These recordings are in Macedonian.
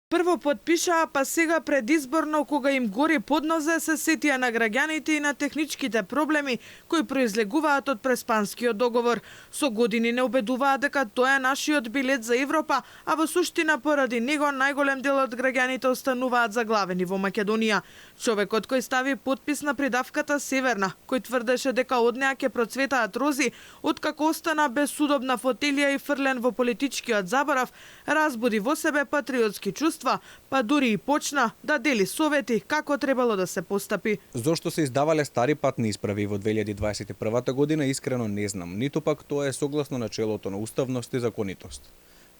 Прво подпишаа, па сега предизборно, кога им гори под нозе, се сетија на граѓаните и на техничките проблеми кои произлегуваат од Преспанскиот договор. Со години не убедуваат дека тоа е нашиот билет за Европа, а во суштина поради него најголем дел од граѓаните остануваат заглавени во Македонија. Човекот кој стави подпис на придавката Северна, кој тврдеше дека од неа ќе процветаат рози, откако остана без судобна фотелија и фрлен во политичкиот заборав, разбуди во себе патриотски чувства, па дури и почна да дели совети како требало да се постапи. Зошто се издавале стари патни исправи во 2021 година, искрено не знам, ниту пак тоа е согласно начелото на уставност и законитост.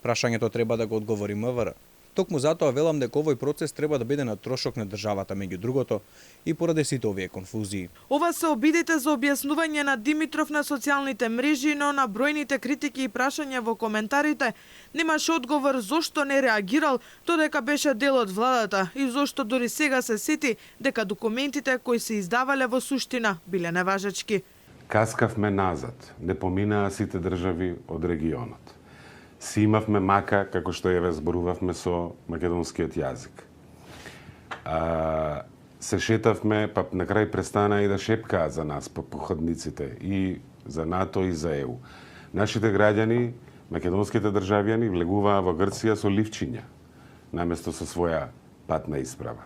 Прашањето треба да го одговори МВР. Токму затоа велам дека овој процес треба да биде на трошок на државата, меѓу другото, и поради сите овие конфузии. Ова се обидите за објаснување на Димитров на социјалните мрежи, но на бројните критики и прашања во коментарите немаше одговор зошто не реагирал додека беше дел од владата и зошто дури сега се сети дека документите кои се издавале во суштина биле неважечки. Каскавме назад, не поминаа сите држави од регионот. Си имавме мака, како што ја зборувавме со македонскиот јазик. Се шетавме, па на крај престана и да шепкаа за нас по ходниците, и за НАТО и за ЕУ. Нашите граѓани, македонските државјани, влегуваа во Грција со ливчиња, наместо со своја патна исправа.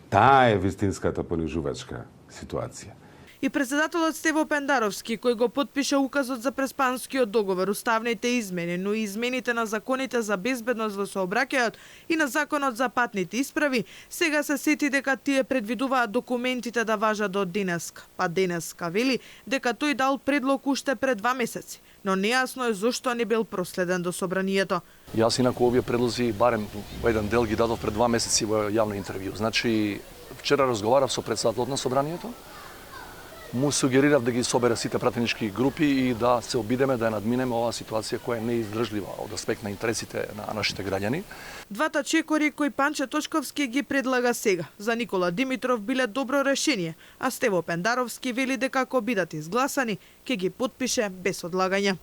Таа е вистинската понижувачка ситуација. И председателот Стево Пендаровски, кој го потпиша указот за Преспанскиот договор, уставните измени, но и измените на законите за безбедност во сообраќајот и на законот за патните исправи, сега се сети дека тие предвидуваат документите да важат до денеска. Па денеска вели дека тој дал предлог уште пред 2 месеци, но нејасно е зошто не бил проследен до собранието. Јас инаку овие предлози барем во еден дел ги дадов пред 2 месеци во јавно интервју. Значи, вчера разговарав со председателот на собранието, му сугерирав да ги собере сите пратенички групи и да се обидеме да ја надминеме оваа ситуација која е неиздржлива од аспект на интересите на нашите граѓани. Двата чекори кои Панче Точковски ги предлага сега за Никола Димитров биле добро решение, а Стево Пендаровски вели дека ако бидат изгласани, ќе ги потпише без одлагање.